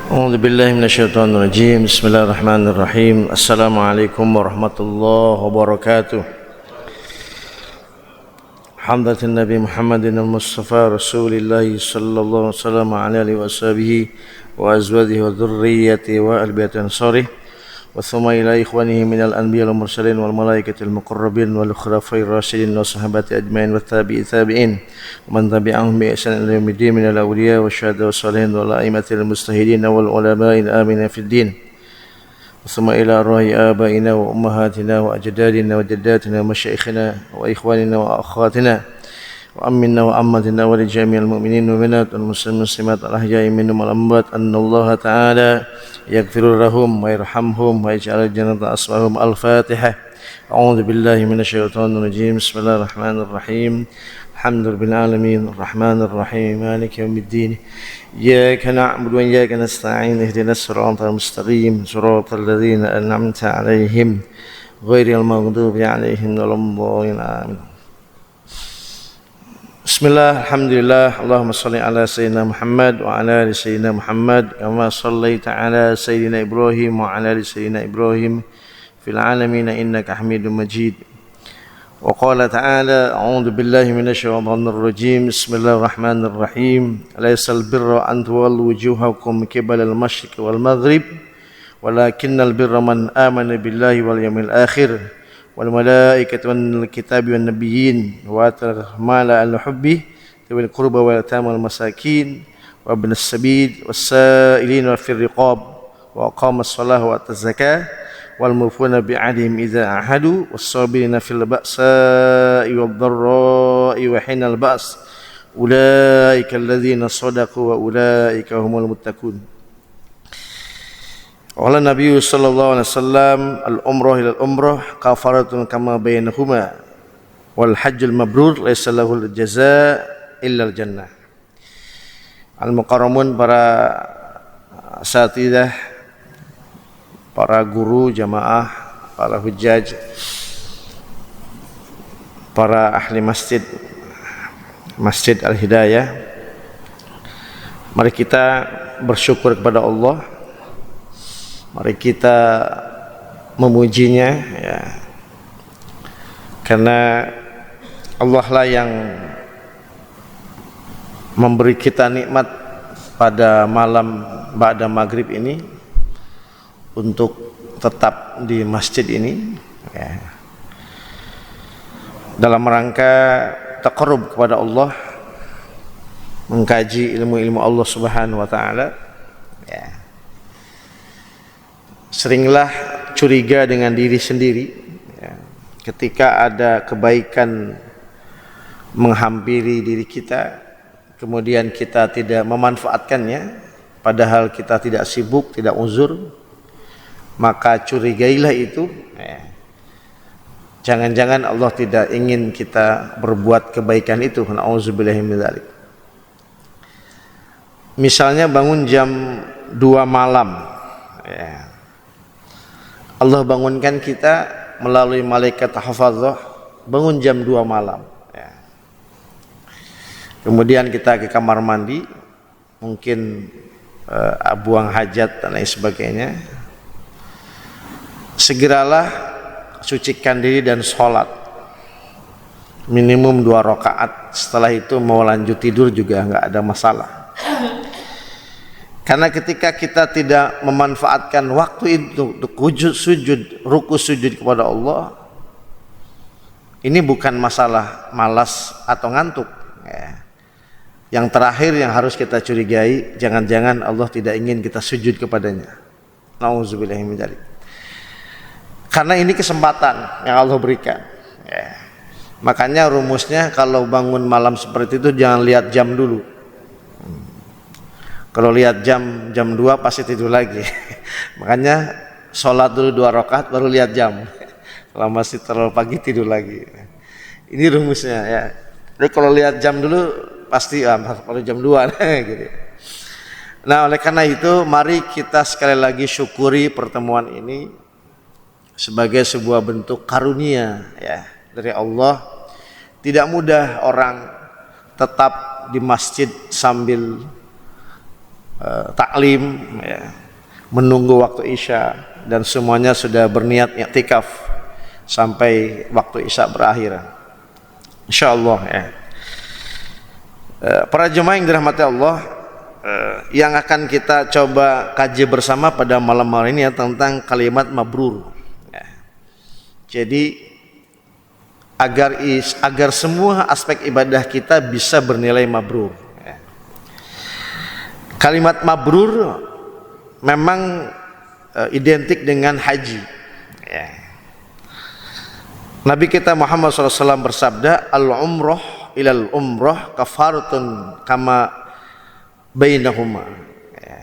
أعوذ بالله من الشيطان الرجيم. بسم الله الرحمن الرحيم. السلام عليكم ورحمة الله وبركاته. حمدة النبي محمد المصطفى رسول الله صلى الله عليه وسلم على آله وصحبه وأزواجه وذريته وآل بيت أنصاره وثم إلى إخوانه من الأنبياء والمرسلين والملائكة المقربين والخلفاء الراشدين والصحابة أجمعين والتابعين ومن تبعهم بإحسان إلى يوم الدين من الأولياء والشهداء والصالحين والأئمة المجتهدين والعلماء الآمنين في الدين ثم إلى أرواح آبائنا وأمهاتنا وأجدادنا وجداتنا ومشايخنا وإخواننا وأخواتنا وأمنا وأمتنا ولجميع المؤمنين والمؤمنات والمسلمات الأحياء منهم والأموات أن الله تعالى يغفر لهم ويرحمهم ويجعل الجنة أصبحهم. الفاتحة. أعوذ بالله من الشيطان الرجيم. بسم الله الرحمن الرحيم. الحمد لله رب العالمين الرحمن الرحيم مالك يوم الدين إياك نعبد وإياك نستعين اهدنا الصراط المستقيم صراط الذين أنعمت عليهم غير المغضوب عليهم ولا الضالين آمين. Bismillah, alhamdulillah, Allahumma salli ala Sayyidina Muhammad wa ala ali Sayyidina Muhammad kama sallaita ala Sayyidina Ibrahim wa ala ali Sayyidina Ibrahim fil alamin innaka Hamidum Majid. Wa qala ta'ala a'udzu billahi minasy syaithanir rajim. Bismillahir rahmanir rahim. Laysal birra an tuwallu wujuhakum qibalal masyriq wal maghrib walakinnal birra man amana billahi wal yawmil akhir wal malaikati wan kitabi wan nabiyyin wa atal mala al hubbi wal qurba wal yatama wal masakin wa ibnas sabil was sa'ilin wa fir riqab wa aqamas shalah wa ataz zakah wal mufuna bi ahdihim idza ahadu was sabirina fil ba'sa'i wad dharra'i wa hinal ba's ulaika alladzina sadaqu wa ulaika humul muttaqun. Qala Nabi sallallahu alaihi wasallam al-umrah ila al-umrah kafaratun kama bainahuma wal hajjul mabrur laysa lahu al-jazaa illa al-jannah. Al-mukarramun, para asatidzah, para guru jamaah, para hujjaj, para ahli masjid Masjid Al-Hidayah, mari kita bersyukur kepada Allah. Mari kita memujinya, ya, karena Allah lah yang memberi kita nikmat pada malam ba'da maghrib ini untuk tetap di masjid ini, ya, dalam rangka taqarrub kepada Allah, mengkaji ilmu-ilmu Allah Subhanahu wa taala. Ya. Seringlah curiga dengan diri sendiri, ya, ketika ada kebaikan menghampiri diri kita, kemudian kita tidak memanfaatkannya, padahal kita tidak sibuk, tidak uzur, maka curigailah itu, ya. Jangan-jangan Allah tidak ingin kita berbuat kebaikan itu. Na'udzubillahi min dzalik. Misalnya bangun jam 2 malam, ya, Allah bangunkan kita melalui malaikat hafazah, bangun jam 2 malam, ya. Kemudian kita ke kamar mandi, mungkin buang hajat dan lain sebagainya. Segeralah sucikan diri dan sholat minimum 2 rakaat. Setelah itu mau lanjut tidur juga nggak ada masalah. Karena ketika kita tidak memanfaatkan waktu itu untuk sujud, ruku sujud kepada Allah, ini bukan masalah malas atau ngantuk, ya. Yang terakhir yang harus kita curigai, jangan-jangan Allah tidak ingin kita sujud kepadanya. Nauzubillahi min dzalik. Karena ini kesempatan yang Allah berikan, ya. Makanya rumusnya kalau bangun malam seperti itu jangan lihat jam dulu. Kalau lihat jam 2 pasti tidur lagi. Makanya sholat dulu 2 rakaat baru lihat jam. Kalau masih terlalu pagi tidur lagi. Ini rumusnya, ya. Jadi kalau lihat jam dulu pasti pada jam 2 gitu. Nah, oleh karena itu mari kita sekali lagi syukuri pertemuan ini sebagai sebuah bentuk karunia, ya, dari Allah. Tidak mudah orang tetap di masjid sambil taklim, ya, menunggu waktu Isya, dan semuanya sudah berniat i'tikaf sampai waktu Isya berakhir. Insyaallah ya. Para jemaah yang dirahmati Allah, yang akan kita coba kaji bersama pada malam hari ini ya, tentang kalimat mabrur. Ya. Jadi agar semua aspek ibadah kita bisa bernilai mabrur. Ya. Kalimat mabrur memang identik dengan haji. Ya. Nabi kita Muhammad SAW bersabda, al-umrah ilal umrah kafaratun kama bainahuma. Ya.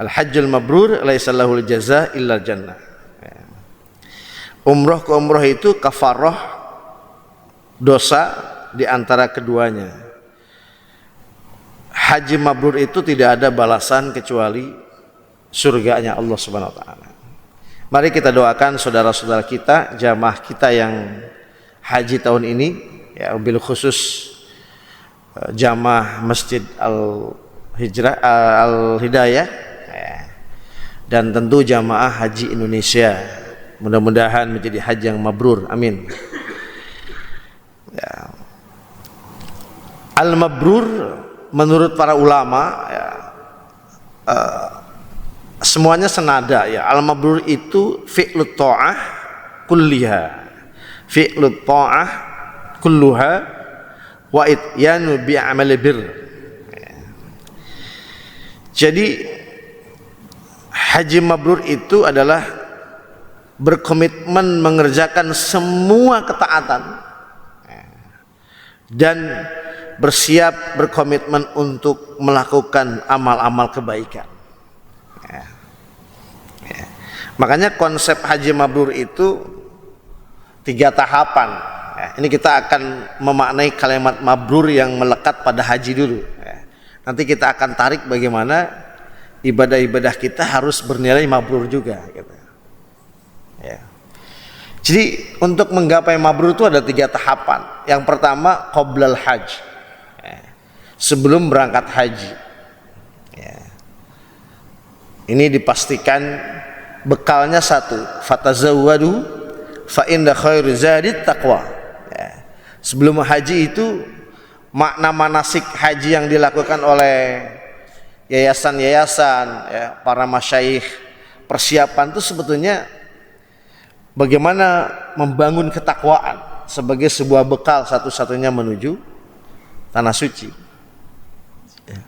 Al-hajjul mabrur laisa lahul jaza illa jannah. Ya. Umrah ke umrah itu kafarah dosa di antara keduanya. Haji mabrur itu tidak ada balasan kecuali surganya Allah Subhanahu wa taala. Mari kita doakan saudara-saudara kita, jamaah kita yang haji tahun ini, ya, bil khusus jamaah Masjid Al-Hidayah, ya, dan tentu jamaah haji Indonesia. Mudah-mudahan menjadi haji yang mabrur. Amin. Ya. Al-mabrur menurut para ulama, ya, semuanya senada ya. Al-mabrur itu fi'lut ta'ah kulliha, fi'lut ta'ah kulluha wa ityanu bi'amali bir. Ya. Jadi haji mabrur itu adalah berkomitmen mengerjakan semua ketaatan dan bersiap berkomitmen untuk melakukan amal-amal kebaikan. Ya. Ya. Makanya konsep haji mabrur itu 3 tahapan. Ya. Ini kita akan memaknai kalimat mabrur yang melekat pada haji dulu. Ya. Nanti kita akan tarik bagaimana ibadah-ibadah kita harus bernilai mabrur juga. Gitu. Ya. Jadi untuk menggapai mabrur itu ada 3 tahapan. Yang pertama qoblal hajj, ya, sebelum berangkat haji. Ya. Ini dipastikan bekalnya 1, fatazawwadu fa inna khairu zadit taqwa. Ya. Sebelum haji itu makna manasik haji yang dilakukan oleh yayasan-yayasan, ya, para masyayikh, persiapan itu sebetulnya bagaimana membangun ketakwaan sebagai sebuah bekal satu-satunya menuju tanah suci. Ya.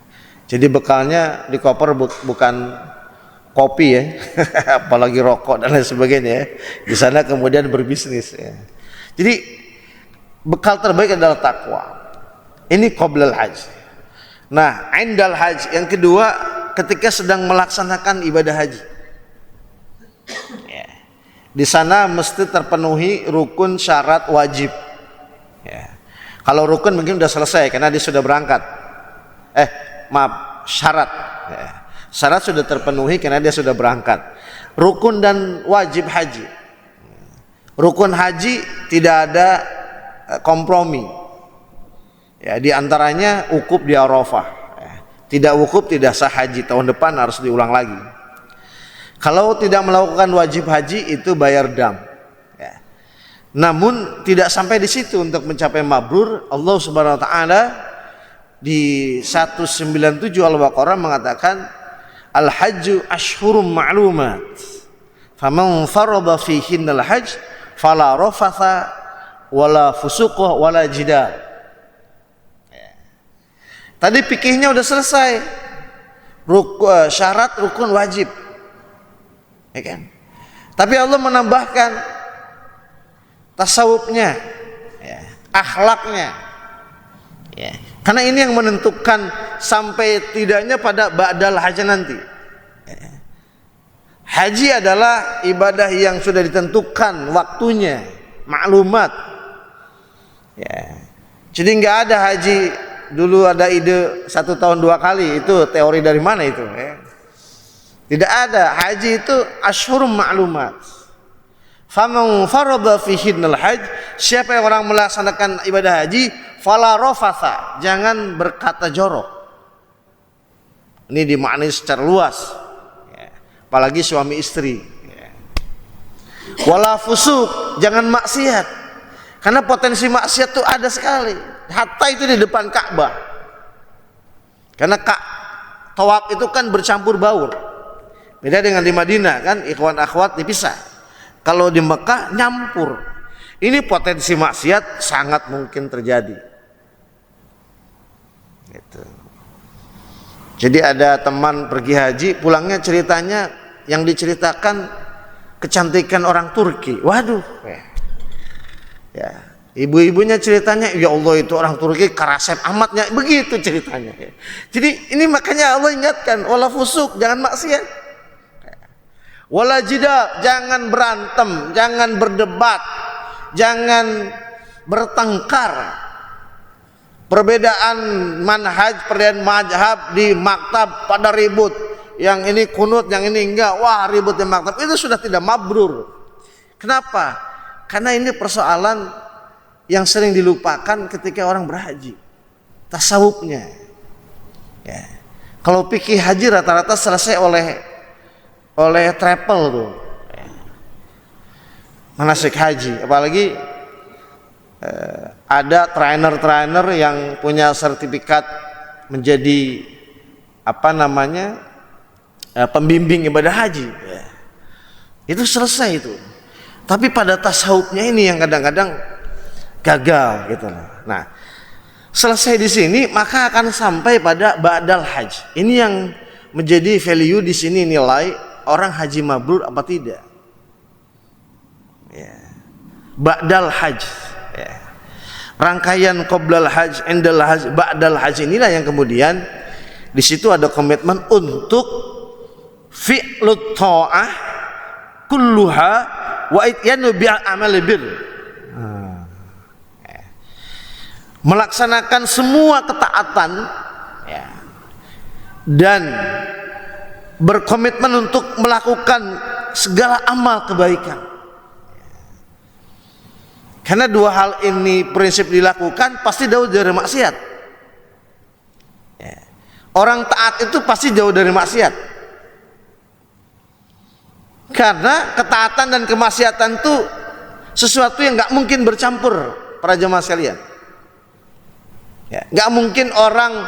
Jadi bekalnya di koper bukan kopi ya, apalagi rokok dan lain sebagainya. Ya. Di sana kemudian berbisnis. Ya. Jadi bekal terbaik adalah takwa. Ini qoblal haji. Nah, indal haji yang kedua, ketika sedang melaksanakan ibadah haji. Di sana mesti terpenuhi rukun, syarat, wajib. Ya. Kalau rukun mungkin sudah selesai karena dia sudah berangkat. Syarat. Ya. Syarat sudah terpenuhi karena dia sudah berangkat. Rukun dan wajib haji. Rukun haji tidak ada kompromi. Ya, di antaranya wukuf di Arafah. Ya. Tidak wukuf tidak sah haji, tahun depan harus diulang lagi. Kalau tidak melakukan wajib haji itu bayar dam. Ya. Namun tidak sampai di situ untuk mencapai mabrur. Allah Subhanahu wa taala di 197 Al-Baqarah mengatakan al-hajju ashhurum ma'lumat. Faman farada fihinnal hajj fala rafatha wala fusuqa wala jidal. Ya. Tadi fikihnya udah selesai. Syarat, rukun, wajib. Ya kan? Tapi Allah menambahkan tasawufnya, ya, akhlaknya, ya. Karena ini yang menentukan sampai tidaknya pada ba'dal haji nanti. Ya. Haji adalah ibadah yang sudah ditentukan waktunya, maklumat. Ya. Jadi nggak ada haji dulu ada ide 1 tahun 2 kali, itu teori dari mana itu? Ya. Tidak ada. Haji itu ashhurum ma'lumat. Faman farada fihinnal hajj, siapa yang orang melaksanakan ibadah haji, fala rafatha, jangan berkata jorok. Ini dimaknai secara luas, apalagi suami istri. Wala fusuk, jangan maksiat, karena potensi maksiat itu ada sekali. Hatta itu di depan Ka'bah, karena tawaf itu kan bercampur baur. Beda dengan di Madinah kan, ikhwan akhwat dipisah. Kalau di Mekah nyampur. Ini potensi maksiat sangat mungkin terjadi. Gitu. Jadi ada teman pergi haji, pulangnya ceritanya yang diceritakan kecantikan orang Turki. Waduh. Ya, ibu-ibunya ceritanya, ya Allah itu orang Turki karaset amatnya, begitu ceritanya. Jadi ini makanya Allah ingatkan, wala fusuk, jangan maksiat. Wala jidal, jangan berantem, jangan berdebat, jangan bertengkar. Perbedaan manhaj, perbedaan mazhab di maktab pada ribut. Yang ini kunut, yang ini enggak. Wah, ribut di maktab itu sudah tidak mabrur. Kenapa? Karena ini persoalan yang sering dilupakan ketika orang berhaji. Tasawufnya. Ya. Kalau fikih haji rata-rata selesai oleh travel tuh. Manasik haji, apalagi ada trainer yang punya sertifikat menjadi pembimbing ibadah haji. Itu selesai itu. Tapi pada tasawufnya ini yang kadang-kadang gagal gitu loh. Nah, selesai di sini maka akan sampai pada ba'dal hajj. Ini yang menjadi value di sini, nilai orang haji mabrur apa tidak. Ya. Ba'dal hajj. Ya. Rangkaian qoblal hajj, indal hajj, ba'dal hajj, inilah yang kemudian di situ ada komitmen untuk fi'lut ta'ah kulluha wa ityanu bil amal bir. Melaksanakan semua ketaatan, ya, dan berkomitmen untuk melakukan segala amal kebaikan. Karena dua hal ini prinsip dilakukan pasti jauh dari maksiat. Orang taat itu pasti jauh dari maksiat. Karena ketaatan dan kemaksiatan itu sesuatu yang nggak mungkin bercampur, para jemaah sekalian. Ya, nggak mungkin orang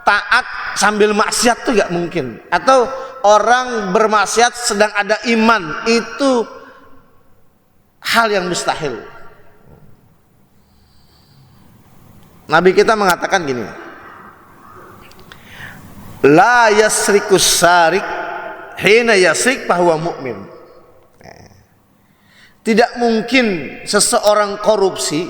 taat sambil maksiat tuh nggak mungkin. Atau orang bermaksiat sedang ada iman, itu hal yang mustahil. Nabi kita mengatakan gini, la yasrikus sarik hina yasrik fahuwa mu'min. Tidak mungkin seseorang korupsi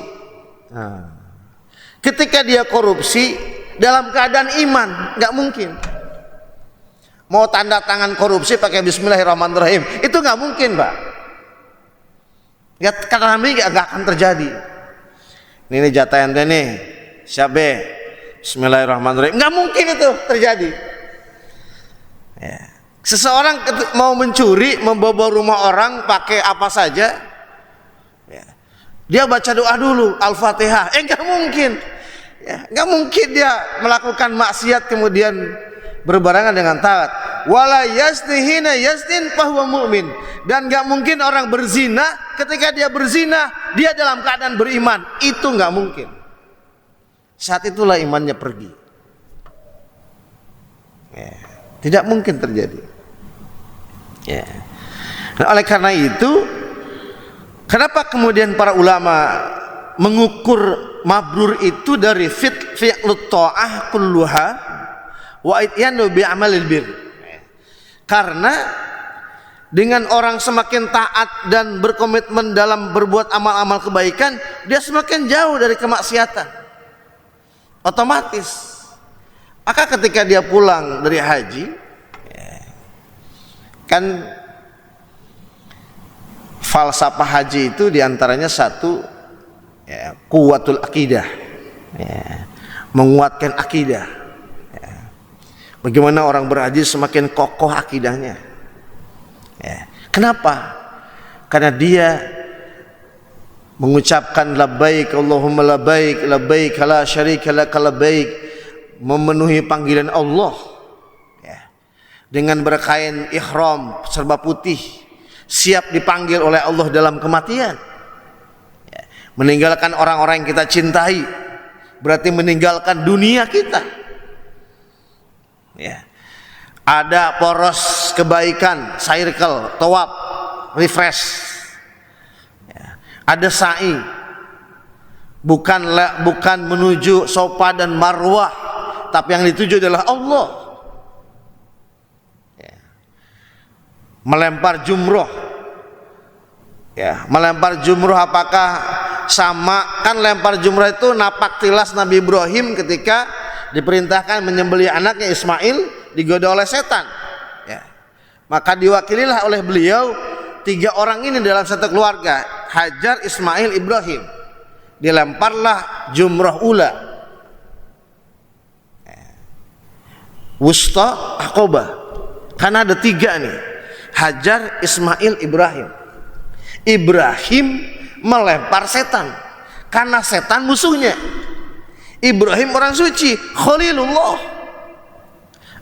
ketika dia korupsi dalam keadaan iman, nggak mungkin. Mau tanda tangan korupsi pakai bismillahirrahmanirrahim, itu nggak mungkin, Pak. Ya, karena Nabi nggak akan terjadi. Ini jatah ente nih, siapa? Bismillahirrahmanirrahim, nggak mungkin itu terjadi. Ya. Seseorang mau mencuri, membobol rumah orang pakai apa saja, ya, dia baca doa dulu, Al-Fatihah. Nggak mungkin. Ya, nggak mungkin dia melakukan maksiat kemudian berbarengan dengan taat. Wala yasnihina yasnin fahuwa mu'min. Dan nggak mungkin orang berzina, ketika dia berzina dia dalam keadaan beriman. Itu nggak mungkin. Saat itulah imannya pergi. Ya, tidak mungkin terjadi. Ya. Nah, oleh karena itu, kenapa kemudian para ulama mengukur mabrur itu dari fi'lut ta'ah kulluha wa ityanu bi amalil bir. Karena dengan orang semakin taat dan berkomitmen dalam berbuat amal-amal kebaikan, dia semakin jauh dari kemaksiatan. Otomatis. Maka ketika dia pulang dari haji, kan falsafah haji itu diantaranya satu, ya, kuwatul akidah, ya, menguatkan akidah. Ya. Bagaimana orang berhaji semakin kokoh akidahnya. Ya. Kenapa? Karena dia mengucapkan labbaik Allahumma labbaik labbaik la syarika lak labbaik, memenuhi panggilan Allah. dengan berkain ihram serba putih, siap dipanggil oleh Allah dalam kematian. Meninggalkan orang-orang yang kita cintai berarti meninggalkan dunia kita. Ya. Ada poros kebaikan, circle, tawaf, refresh. Ya. Ada sa'i, bukan menuju Safa dan Marwah, tapi yang dituju adalah Allah. Ya. Melempar jumroh. Ya, melempar jumroh apakah sama? Kan lempar jumroh itu napak tilas Nabi Ibrahim ketika diperintahkan menyembelih anaknya Ismail, digoda oleh setan. Ya. Maka diwakililah oleh beliau 3 orang ini dalam satu keluarga, Hajar, Ismail, Ibrahim. Dilemparlah jumroh ula, wusta, Aqobah. Karena ada 3 nih, Hajar, Ismail, Ibrahim. Ibrahim melempar setan karena setan musuhnya. Ibrahim orang suci, Khalilullah,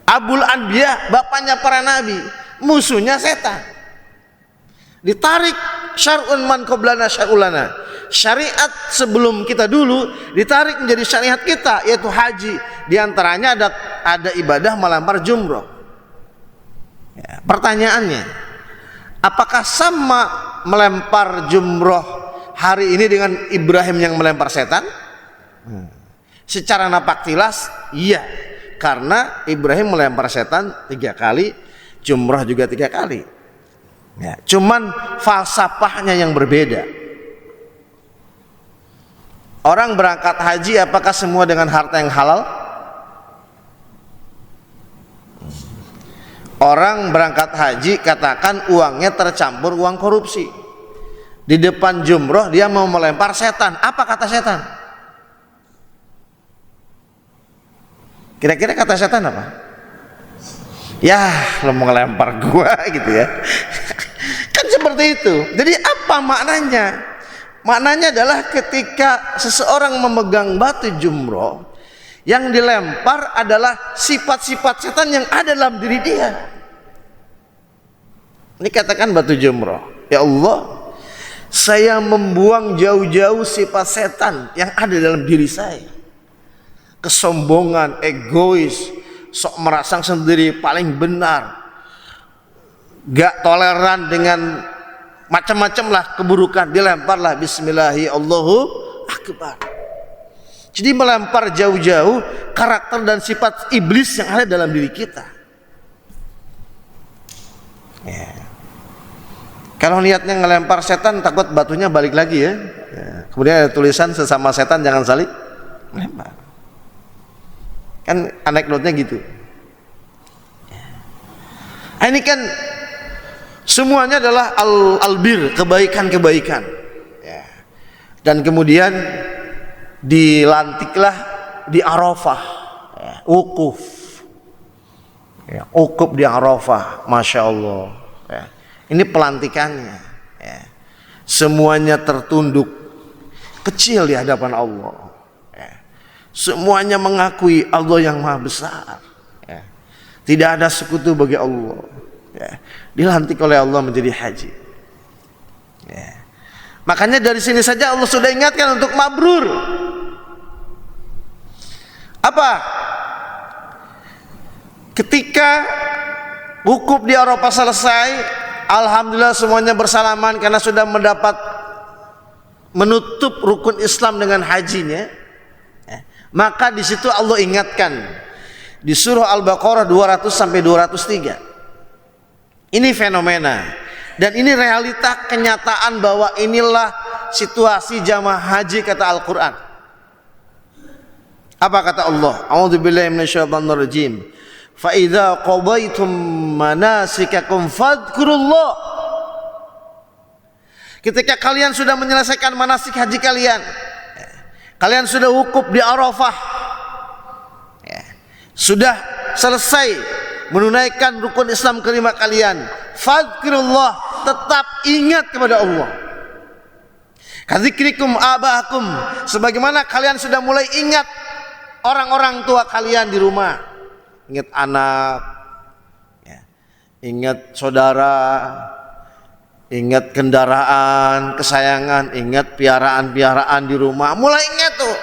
Abul Anbiya, bapaknya para nabi, musuhnya setan. Ditarik syar'un man qablana syar'ulana, syariat sebelum kita dulu ditarik menjadi syariat kita, yaitu haji. Di antaranya ada ibadah melempar jumroh. Ya, pertanyaannya, apakah sama melempar jumroh hari ini dengan Ibrahim yang melempar setan? Secara napak tilas iya, karena Ibrahim melempar setan 3 kali, jumroh juga 3 kali. Ya, cuman falsafahnya yang berbeda. Orang berangkat haji apakah semua dengan harta yang halal? Orang berangkat haji katakan uangnya tercampur uang korupsi. Di depan jumroh dia mau melempar setan. Apa kata setan? Kira-kira kata setan apa? Ya, lo mau ngelempar gua gitu ya. Kan seperti itu. Jadi apa maknanya? Maknanya adalah ketika seseorang memegang batu jumroh, yang dilempar adalah sifat-sifat setan yang ada dalam diri dia. Ini katakan batu jumroh, ya Allah, saya membuang jauh-jauh sifat setan yang ada dalam diri saya. Kesombongan, egois, sok merasa sendiri paling benar, gak toleran dengan macam-macam lah keburukan, dilemparlah bismillahi Allahu akbar. Jadi melempar jauh-jauh karakter dan sifat iblis yang ada dalam diri kita. Ya. Kalau niatnya ngelempar setan, takut batunya balik lagi ya. Kemudian ada tulisan sesama setan jangan saling melempar. Kan anekdotnya gitu. Ini kan semuanya adalah albir, kebaikan-kebaikan. Ya. Dan kemudian dilantiklah di Arafah, ya, wukuf, ya, wukuf di Arafah, masya Allah. Ya. Ini pelantikannya. Ya. Semuanya tertunduk, kecil di hadapan Allah. Ya. Semuanya mengakui Allah yang maha besar. Ya. Tidak ada sekutu bagi Allah. Ya. Dilantik oleh Allah menjadi haji. Ya. Makanya dari sini saja Allah sudah ingatkan untuk mabrur. Apa? Ketika wukuf di Arafah selesai, alhamdulillah semuanya bersalaman karena sudah mendapat menutup rukun Islam dengan hajinya. Maka di situ Allah ingatkan di surah Al-Baqarah 200 sampai 203. Ini fenomena dan ini realita kenyataan bahwa inilah situasi jamaah haji kata Al-Qur'an. Apa kata Allah? A'udzubillahi minasyaitonir rajim. Fa idza qadaitum manasikakum fadhkurullah. Ketika kalian sudah menyelesaikan manasik haji kalian, kalian sudah wukuf di Arafah, sudah selesai menunaikan rukun Islam kelima kalian, fadhkurullah, tetap ingat kepada Allah. Kadzikrikum abahakum, sebagaimana kalian sudah mulai ingat orang-orang tua kalian di rumah, ingat anak, ya. ingat saudara, ingat kendaraan kesayangan, ingat piaraan-piaraan di rumah, mulai ingat tuh.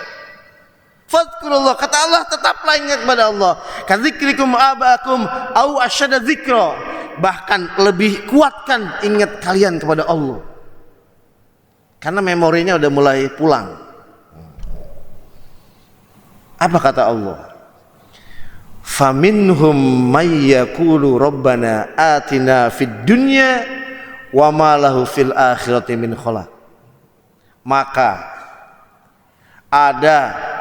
Fadhkurullah, kata Allah, tetaplah ingat kepada Allah. Kadzikrikum abaakum au asyadda dzikra, bahkan lebih kuatkan ingat kalian kepada Allah, karena memorinya udah mulai pulang. Apa kata Allah? Faminhum may yaqulu rabbana atina fid dunya wa ma lahu fil akhirati min khalaq. Maka ada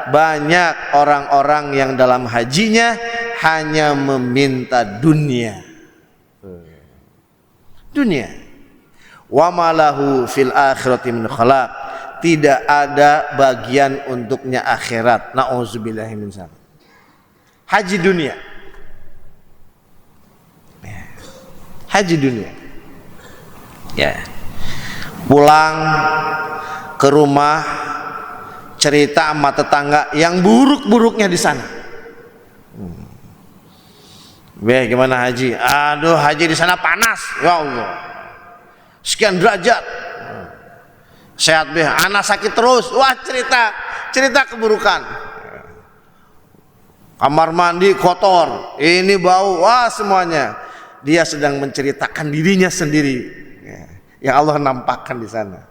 banyak orang-orang yang dalam hajinya hanya meminta dunia. Dunia. Wa ma lahu fil akhirati min khalaq. Tidak ada bagian untuknya akhirat. Na'udzubillahi min dzalik. Haji dunia. Haji dunia. Ya. Pulang ke rumah, cerita sama tetangga yang buruk-buruknya di sana. Beh, gimana haji? Aduh, haji di sana panas. Ya Allah. Sekian derajat. Sehat beh, anak sakit terus. Wah, cerita keburukan. Kamar mandi kotor, ini bau, wah semuanya. Dia sedang menceritakan dirinya sendiri, yang Allah nampakkan di sana.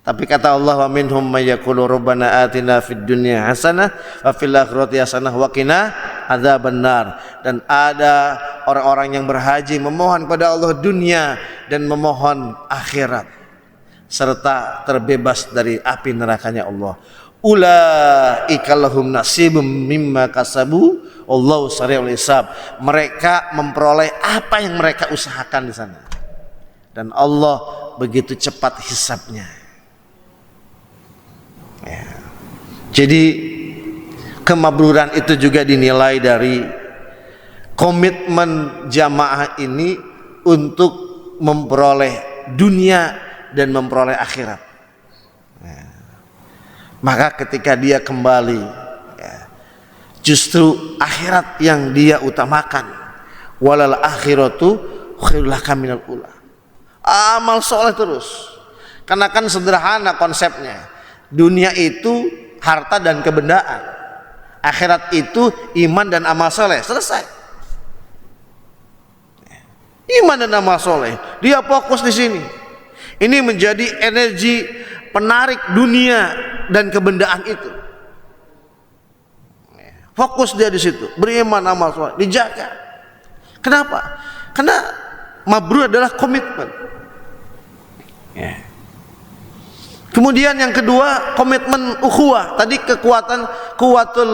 Tapi kata Allah, wa minhum may yaqulu rabbana atina fid dunya hasanah wa fil akhirati hasanah wa qina adzabannar. Dan ada orang-orang yang berhaji memohon kepada Allah dunia dan memohon akhirat, serta terbebas dari api nerakanya Allah. Ulaika lahum nasibum mimma kasabu wallahu sari'ul hisab. Mereka memperoleh apa yang mereka usahakan di sana, dan Allah begitu cepat hisabnya. Ya. Jadi kemabruran itu juga dinilai dari komitmen jamaah ini untuk memperoleh dunia dan memperoleh akhirat. Ya. Maka ketika dia kembali, ya, justru akhirat yang dia utamakan. Walal akhiratu khairul laka minal ula. Amal soleh terus. Karena kan sederhana konsepnya. Dunia itu harta dan kebendaan. Akhirat itu iman dan amal soleh. Selesai. Iman dan amal soleh. Dia fokus di sini. Ini menjadi energi penarik dunia dan kebendaan itu. Fokus dia di situ. Beriman, amal soleh, dijaga. Kenapa? Karena mabrur adalah komitmen. Ya. Kemudian yang kedua, komitmen ukhuwah. Tadi kuwatul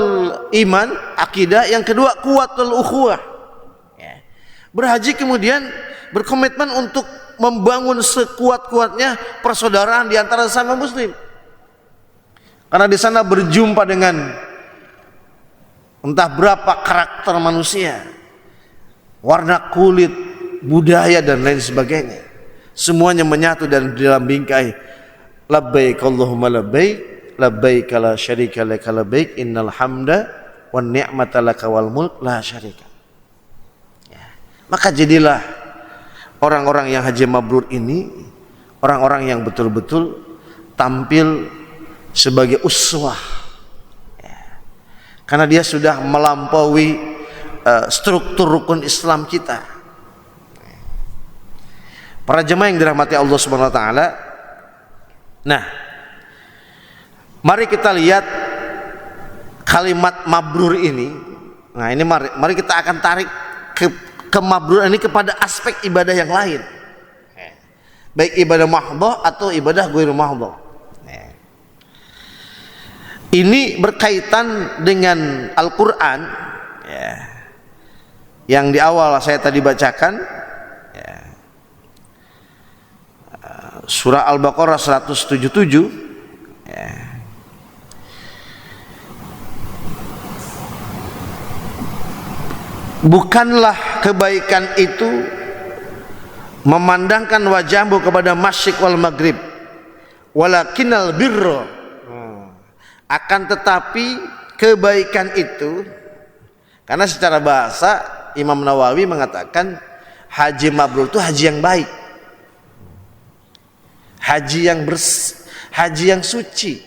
iman, akidah. Yang kedua, kuwatul ukhuwah. Ya. Berhaji kemudian berkomitmen untuk membangun sekuat-kuatnya persaudaraan di antara sesama muslim. Karena di sana berjumpa dengan entah berapa karakter manusia, warna kulit, budaya dan lain sebagainya. Semuanya menyatu dan dalam bingkai labbaik Allahumma labbaik, labbaik la syarika laka labbaik, innal hamda wan ni'mata laka wal mulk la syarika. Ya. Maka jadilah orang-orang yang haji mabrur ini orang-orang yang betul-betul tampil sebagai uswah, ya. Karena dia sudah melampaui struktur rukun Islam kita. Para jemaah yang dirahmati Allah Subhanahu wa taala. Nah, mari kita lihat kalimat mabrur ini. Nah, ini mari kita akan tarik kemabruran ini kepada aspek ibadah yang lain, baik ibadah mahdhah atau ibadah ghairu mahdhah. Ini berkaitan dengan Al-Quran, ya, yang di awal saya tadi bacakan, ya, surah Al-Baqarah 177, ya. Bukanlah kebaikan itu memandangkan wajahmu kepada masyriq wal maghrib, walakinnal birra, akan tetapi kebaikan itu, karena secara bahasa Imam Nawawi mengatakan Haji mabrur itu haji yang baik, haji yang bersih, haji yang suci.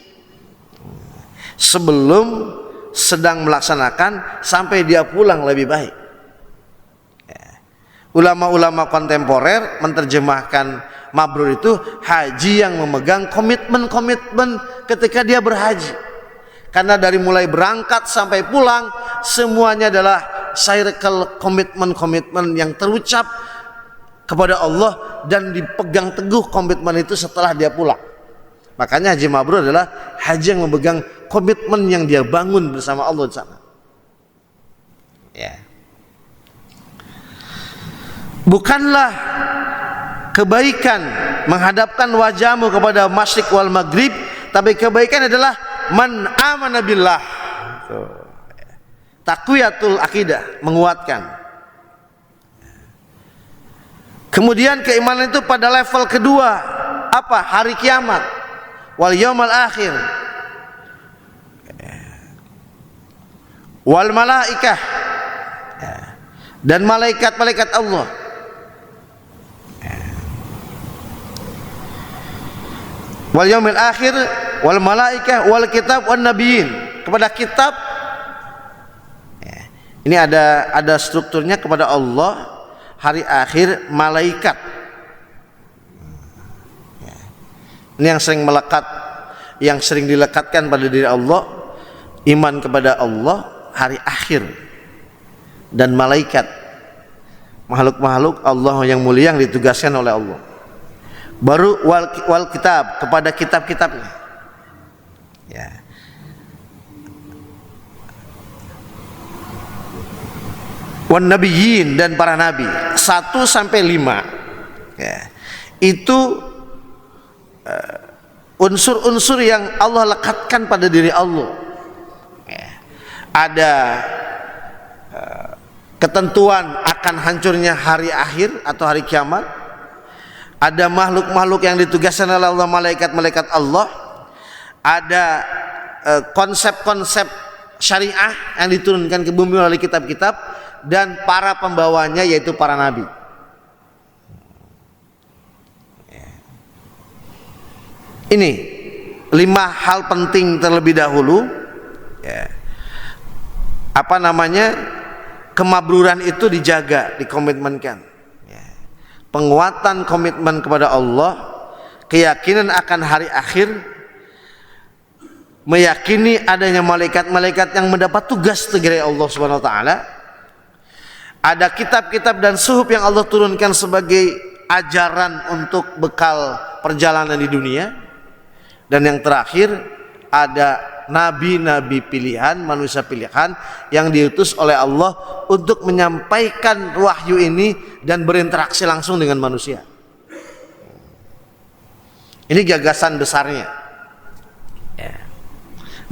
Sebelum sedang melaksanakan sampai dia pulang lebih baik. Ulama-ulama kontemporer menerjemahkan mabrur itu haji yang memegang komitmen-komitmen ketika dia berhaji. Karena dari mulai berangkat sampai pulang semuanya adalah circle komitmen-komitmen yang terucap kepada Allah dan dipegang teguh komitmen itu setelah dia pulang. Makanya haji mabrur adalah haji yang memegang komitmen yang dia bangun bersama Allah di sana. Ya. Bukanlah kebaikan menghadapkan wajahmu kepada masyriq wal maghrib, tapi kebaikan adalah man amana billah. Taqwiyatul akidah, menguatkan. Kemudian keimanan itu pada level kedua, apa? Hari kiamat. Wal yaumal akhir, wal malaikah, dan malaikat-malaikat Allah. Wal yaumil akhir, wal malaikah, wal kitab, wan nabiyyin. Kepada kitab, ini ada strukturnya kepada Allah, hari akhir, malaikat. Ini yang sering melekat, yang sering dilekatkan pada diri Allah, iman kepada Allah, hari akhir, dan malaikat, makhluk-makhluk Allah yang mulia yang ditugaskan oleh Allah. Baru wal kitab, kepada kitab-kitabnya. Ya. Wan nabiyyin, dan para nabi. 1 sampai 5. Ya. Itu unsur-unsur yang Allah lekatkan pada diri Allah. Ada ketentuan akan hancurnya hari akhir atau hari kiamat. Ada makhluk-makhluk yang ditugaskan oleh Allah, malaikat-malaikat Allah. Ada konsep-konsep syariah yang diturunkan ke bumi melalui kitab-kitab, dan para pembawanya yaitu para nabi. Ini 5 hal penting terlebih dahulu. Ya. Apa namanya? Kemabruran itu dijaga, dikomitmenkan. Ya. Penguatan komitmen kepada Allah, keyakinan akan hari akhir, meyakini adanya malaikat-malaikat yang mendapat tugas dari Allah Subhanahu wa taala. Ada kitab-kitab dan suhuf yang Allah turunkan sebagai ajaran untuk bekal perjalanan di dunia. Dan yang terakhir, ada nabi-nabi pilihan, manusia pilihan yang diutus oleh Allah untuk menyampaikan wahyu ini dan berinteraksi langsung dengan manusia. Ini gagasan besarnya.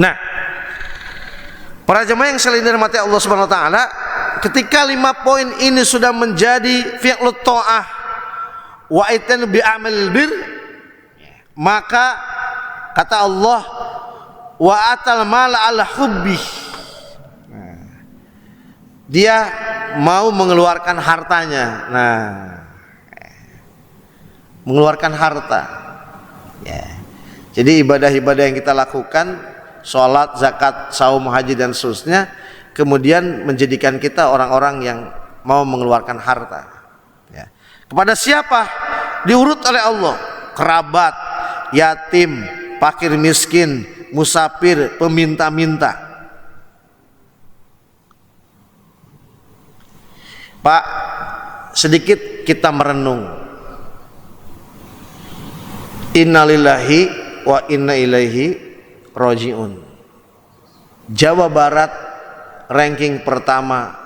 Nah, para jemaah yang selain dirahmati Allah Subhanahu wa taala, ketika 5 poin ini sudah menjadi fi'lut ta'ah wa itan bi amal bir, maka kata Allah, wa atal mal ala hubbi, dia mau mengeluarkan hartanya. Nah, mengeluarkan harta. Ya. Jadi ibadah-ibadah yang kita lakukan, sholat, zakat, saum, haji dan seterusnya, kemudian menjadikan kita orang-orang yang mau mengeluarkan harta. Ya. Kepada siapa? Diurut oleh Allah. Kerabat, yatim, fakir miskin, musafir, peminta-minta. Pak, sedikit kita merenung. Innalillahi wa inna ilaihi raji'un. Jawa Barat ranking pertama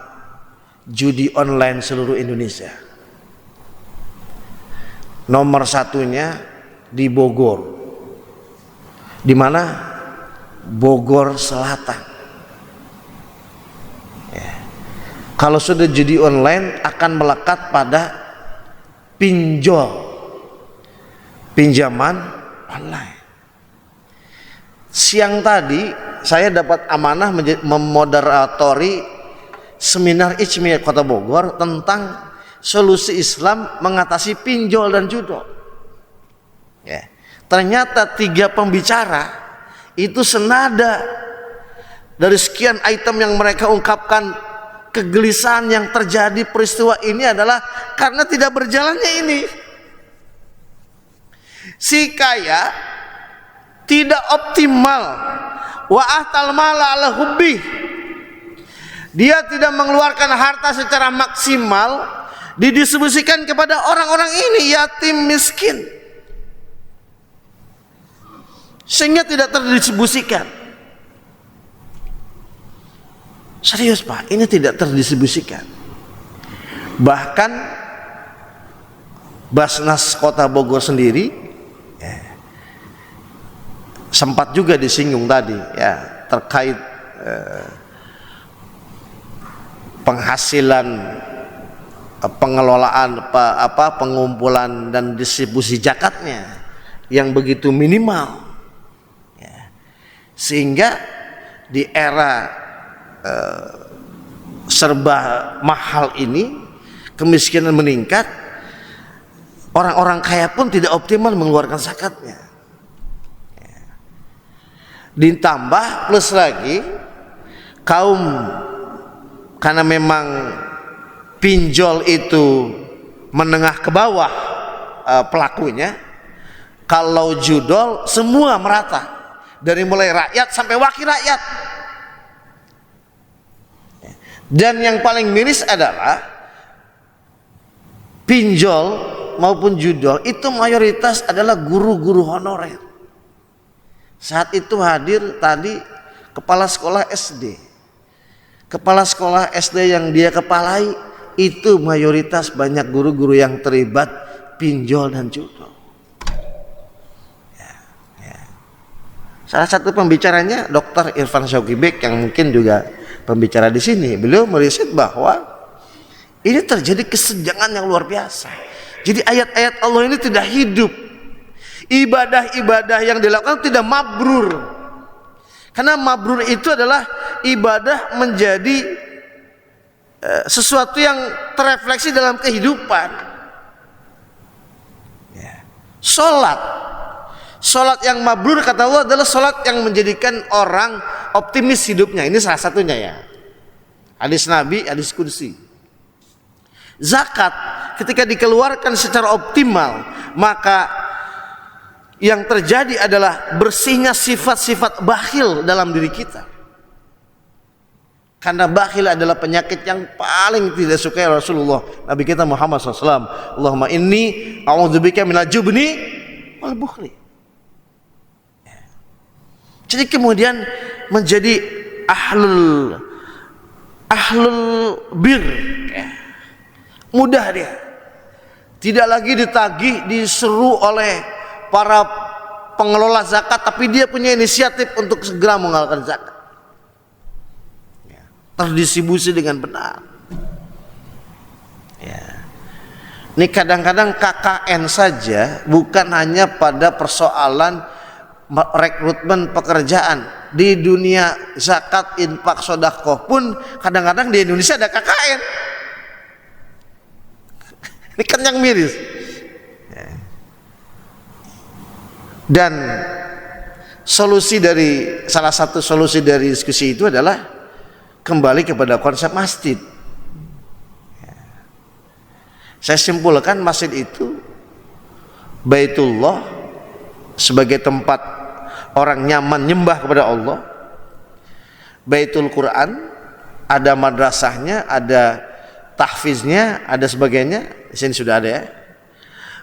judi online seluruh Indonesia. Nomor 1-nya di Bogor. Di mana? Bogor Selatan. Ya. Kalau sudah judi online akan melekat pada pinjaman online. Siang tadi saya dapat amanah memoderatori seminar Ijmi Kota Bogor tentang solusi Islam mengatasi pinjol dan judol. Ya. Ternyata 3 pembicara itu senada dari sekian item yang mereka ungkapkan. Kegelisahan yang terjadi peristiwa ini adalah karena tidak berjalannya ini. Si kaya tidak optimal, wa ahtal mala ala hubbi. Dia tidak mengeluarkan harta secara maksimal, didistribusikan kepada orang-orang ini, yatim miskin, sehingga tidak terdistribusikan. Serius Pak, ini tidak terdistribusikan. Bahkan Basnas Kota Bogor sendiri sempat juga disinggung tadi ya, terkait penghasilan pengelolaan pengumpulan dan distribusi zakatnya yang begitu minimal ya. Sehingga di era serba mahal ini, kemiskinan meningkat, orang-orang kaya pun tidak optimal mengeluarkan zakatnya. Ditambah plus lagi kaum, karena memang pinjol itu menengah ke bawah pelakunya. Kalau judol semua merata, dari mulai rakyat sampai wakil rakyat. Dan yang paling miris adalah pinjol maupun judol itu mayoritas adalah guru-guru honorer. Saat itu hadir tadi kepala sekolah SD. Kepala sekolah SD yang dia kepalai itu mayoritas banyak guru-guru yang terlibat pinjol dan judol. Salah satu pembicaranya Dr. Irfan Syawkibek yang mungkin juga pembicara di sini, beliau meriset bahwa ini terjadi kesenjangan yang luar biasa. Jadi ayat-ayat Allah ini tidak hidup. Ibadah-ibadah yang dilakukan tidak mabrur. Karena mabrur itu adalah ibadah menjadi sesuatu yang terefleksi dalam kehidupan. Salat yang mabrur kata Allah adalah salat yang menjadikan orang optimis hidupnya. Ini salah satunya ya. Hadis Nabi, hadis Qudsi. Zakat ketika dikeluarkan secara optimal, maka yang terjadi adalah bersihnya sifat-sifat bakhil dalam diri kita. Karena bakhil adalah penyakit yang paling tidak sukai Rasulullah Nabi kita Muhammad SAW. Allahumma inni a'udzubika minal jubni wal bukhli. Jadi kemudian menjadi ahlul bir, mudah dia, tidak lagi ditagih, diseru oleh para pengelola zakat, tapi dia punya inisiatif untuk segera mengeluarkan zakat, terdistribusi dengan benar. Ini kadang-kadang KKN saja, bukan hanya pada persoalan rekrutmen pekerjaan. Di dunia zakat, infak, sedekah pun kadang-kadang di Indonesia ada KKN. Ini kan yang miris. Dan salah satu solusi dari diskusi itu adalah kembali kepada konsep masjid. Saya simpulkan masjid itu Baitullah sebagai tempat orang nyaman nyembah kepada Allah. Baitul Quran, ada madrasahnya, ada tahfiznya, ada sebagainya. Di sini sudah ada ya.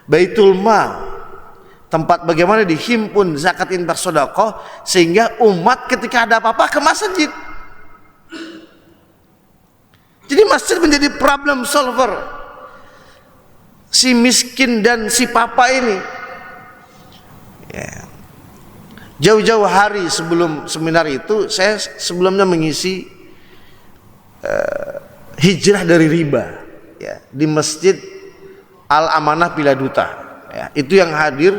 Baitul Mal, tempat bagaimana dihimpun zakat, infak, sedekah sehingga umat ketika ada apa-apa ke masjid. Jadi masjid menjadi problem solver si miskin dan si papa ini. Jauh-jauh hari sebelum seminar itu, saya sebelumnya mengisi hijrah dari riba ya, di Masjid Al Amanah Piladuta ya. Itu yang hadir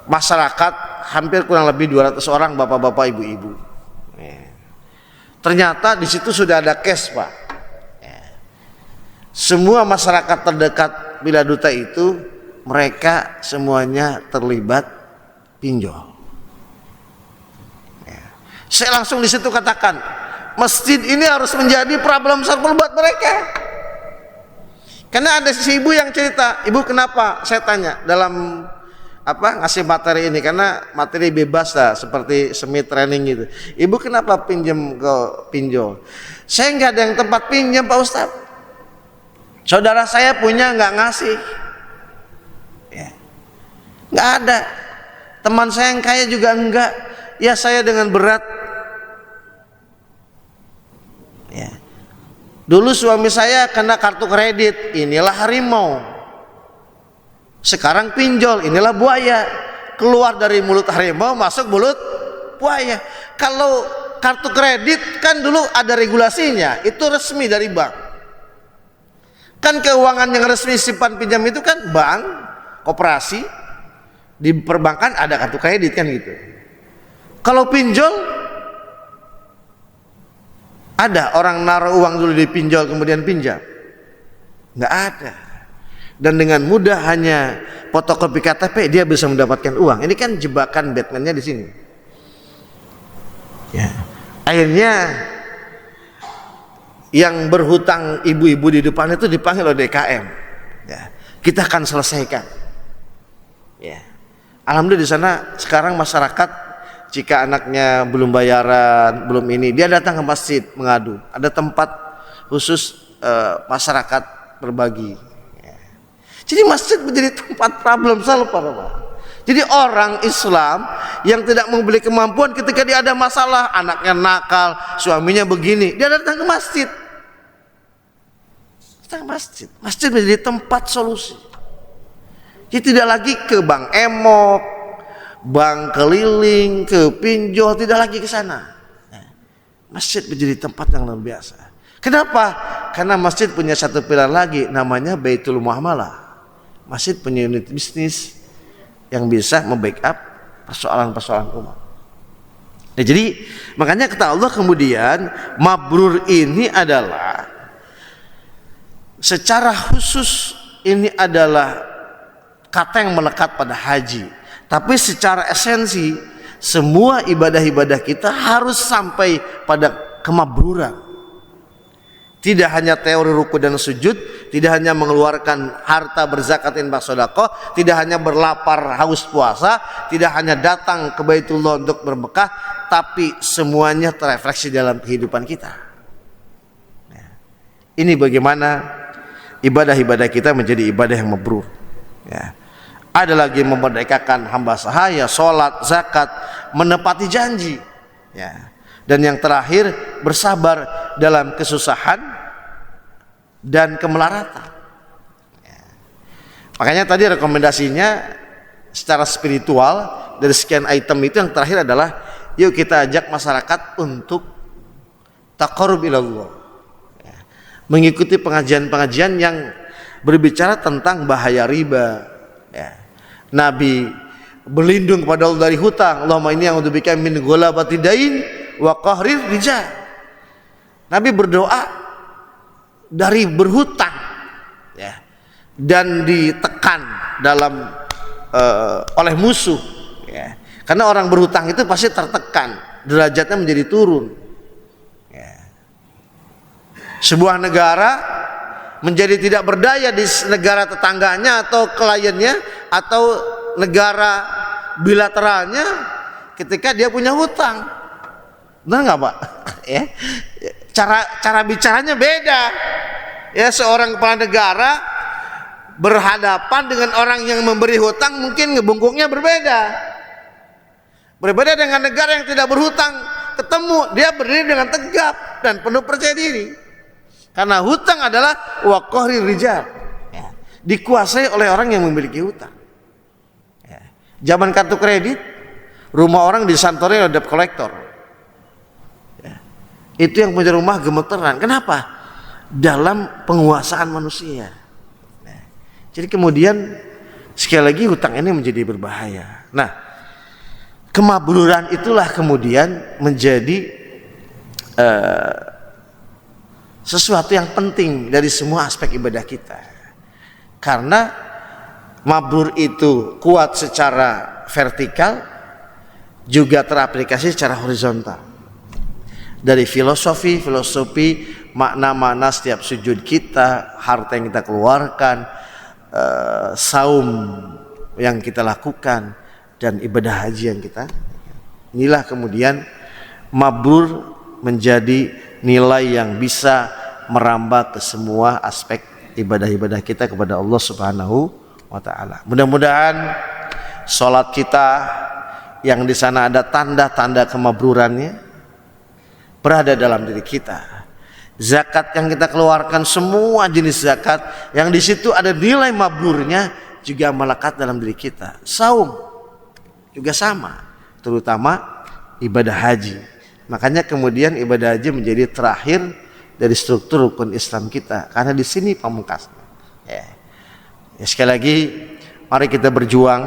masyarakat hampir kurang lebih 200 orang, bapak-bapak, ibu-ibu ya. Ternyata di situ sudah ada cash Pak ya. semua masyarakat terdekat Bila Duta itu mereka semuanya terlibat pinjol. Ya. Saya langsung di situ katakan, masjid ini harus menjadi problem besar buat mereka. Karena ada si ibu yang cerita, ibu kenapa? Saya tanya dalam ngasih materi ini, karena materi bebas lah seperti semi training gitu. Ibu kenapa pinjam ke pinjol? Saya nggak ada yang tempat pinjam Pak Ustadz. Saudara saya punya nggak ngasih, ya. Nggak ada. Teman saya yang kaya juga enggak. Ya saya dengan berat. Ya. Dulu suami saya kena kartu kredit, inilah harimau. Sekarang pinjol, inilah buaya. Keluar dari mulut harimau, masuk mulut buaya. Kalau kartu kredit kan dulu ada regulasinya, itu resmi dari bank. Kan keuangan yang resmi simpan pinjam itu kan bank, koperasi. Di perbankan ada kartu kredit kan gitu. Kalau pinjol, ada orang naruh uang dulu di pinjol kemudian pinjam? Nggak ada. Dan dengan mudah hanya fotokopi KTP dia bisa mendapatkan uang. Ini kan jebakan Batman-nya di sini. Ya. Akhirnya yang berhutang ibu-ibu di depan itu dipanggil oleh DKM. Ya. Kita akan selesaikan. Ya. Alhamdulillah di sana sekarang masyarakat jika anaknya belum bayaran, belum ini, dia datang ke masjid mengadu. Ada tempat khusus masyarakat berbagi. Ya. Jadi masjid menjadi tempat problem selalu Pak. Jadi orang Islam yang tidak memiliki kemampuan ketika dia ada masalah, anaknya nakal, suaminya begini, dia datang ke masjid. Datang ke masjid. Masjid menjadi tempat solusi. Jadi tidak lagi ke bank emok, bank keliling, ke pinjol, tidak lagi ke sana. Masjid menjadi tempat yang luar biasa. Kenapa? Karena masjid punya satu pilar lagi, namanya Baitul Muamalah. Masjid punya unit bisnis yang bisa membackup persoalan-persoalan umat. Nah, jadi makanya kata Allah kemudian mabrur ini adalah secara khusus ini adalah kata yang melekat pada haji. Tapi secara esensi semua ibadah-ibadah kita harus sampai pada kemabruran. Tidak hanya teori ruku dan sujud, tidak hanya mengeluarkan harta berzakat infak sedekah, tidak hanya berlapar haus puasa, tidak hanya datang ke Baitullah untuk berbekah, tapi semuanya terefleksi dalam kehidupan kita. Ini bagaimana ibadah-ibadah kita menjadi ibadah yang mabrur. Ya. Ada lagi memerdekakan hamba sahaya, sholat, zakat, menepati janji. Ya. Dan yang terakhir bersabar dalam kesusahan dan kemelaratan. Ya. Makanya tadi rekomendasinya secara spiritual dari sekian item itu yang terakhir adalah yuk kita ajak masyarakat untuk taqarrub ilallah. Ya. Mengikuti pengajian-pengajian yang berbicara tentang bahaya riba. Ya. Nabi berlindung kepada Allah dari hutang. Allahumma inni a'udzubika min ghalabati dain wa qahrir rijal. Nabi berdoa dari berhutang, ya, dan ditekan dalam oleh musuh, ya. Karena orang berhutang itu pasti tertekan, derajatnya menjadi turun. Ya. Sebuah negara menjadi tidak berdaya di negara tetangganya atau kliennya atau negara bilateralnya ketika dia punya hutang. Benar nggak Pak? Ya. Cara bicaranya beda. Ya, seorang kepala negara berhadapan dengan orang yang memberi hutang mungkin ngebungkuknya berbeda. Berbeda dengan negara yang tidak berhutang, ketemu dia berdiri dengan tegap dan penuh percaya diri. Karena hutang adalah waqahrir rijal. Ya. Dikuasai oleh orang yang memiliki hutang. Ya. Zaman kartu kredit, rumah orang disantori oleh debt collector. Ya. Itu yang punya rumah gemeteran. Kenapa? Dalam penguasaan manusia. Ya. Jadi kemudian sekali lagi hutang ini menjadi berbahaya. Nah, kemabruran itulah kemudian menjadi sesuatu yang penting dari semua aspek ibadah kita. Karena mabrur itu kuat secara vertikal, juga teraplikasi secara horizontal. Dari filosofi, makna-makna setiap sujud kita, harta yang kita keluarkan, saum yang kita lakukan, dan ibadah haji yang kita. Inilah kemudian mabrur menjadi nilai yang bisa merambah ke semua aspek ibadah-ibadah kita kepada Allah Subhanahu wa taala. Mudah-mudahan salat kita yang di sana ada tanda-tanda kemabrurannya berada dalam diri kita. Zakat yang kita keluarkan, semua jenis zakat yang di situ ada nilai mabrurnya juga melekat dalam diri kita. Saum juga sama, terutama ibadah haji. Makanya kemudian ibadah haji menjadi terakhir dari struktur rukun Islam kita, karena di sini pamungkasnya. Ya, sekali lagi, mari kita berjuang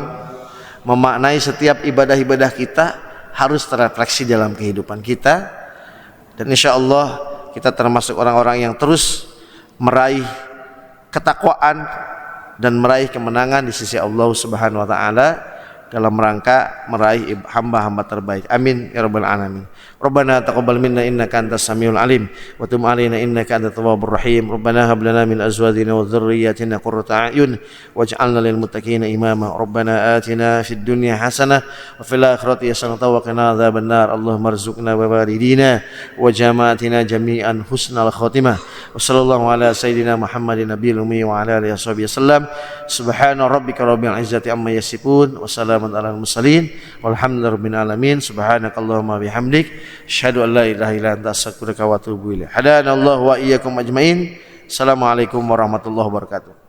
memaknai setiap ibadah-ibadah kita harus terrefleksi dalam kehidupan kita, dan insya Allah kita termasuk orang-orang yang terus meraih ketakwaan dan meraih kemenangan di sisi Allah Subhanahu wa taala dalam rangka meraih hamba-hamba terbaik. Amin ya rabbal alamin. Rabbana taqabbal minna innaka antas samiul alim wa tub alaina innaka antat tawwabur rahim. Rabbana hab lana min azwajina wa dhurriyyatina qurrata a'yun waj'alna lil muttaqina imama. Rabbana atina fid dunya hasanah wa fil akhirati hasanah wa qina adzabannar. Allahumma arzuqna wa walidina wa jama'atina jami'an husnal khatimah. Wa sallallahu ala sayyidina Muhammadin nabiyil ummi wa ala alihi wasallam. Subhana rabbika rabbil izzati amma yasifun wa salamun alal mursalin walhamdulillahi rabbil alamin. Subhanakallahumma bihamdik asyhadu an la ilaha illa anta astaghfiruka wa atubu ilaik. Hadanallahu wa iyyakum ajmain. Assalamualaikum warahmatullahi wabarakatuh.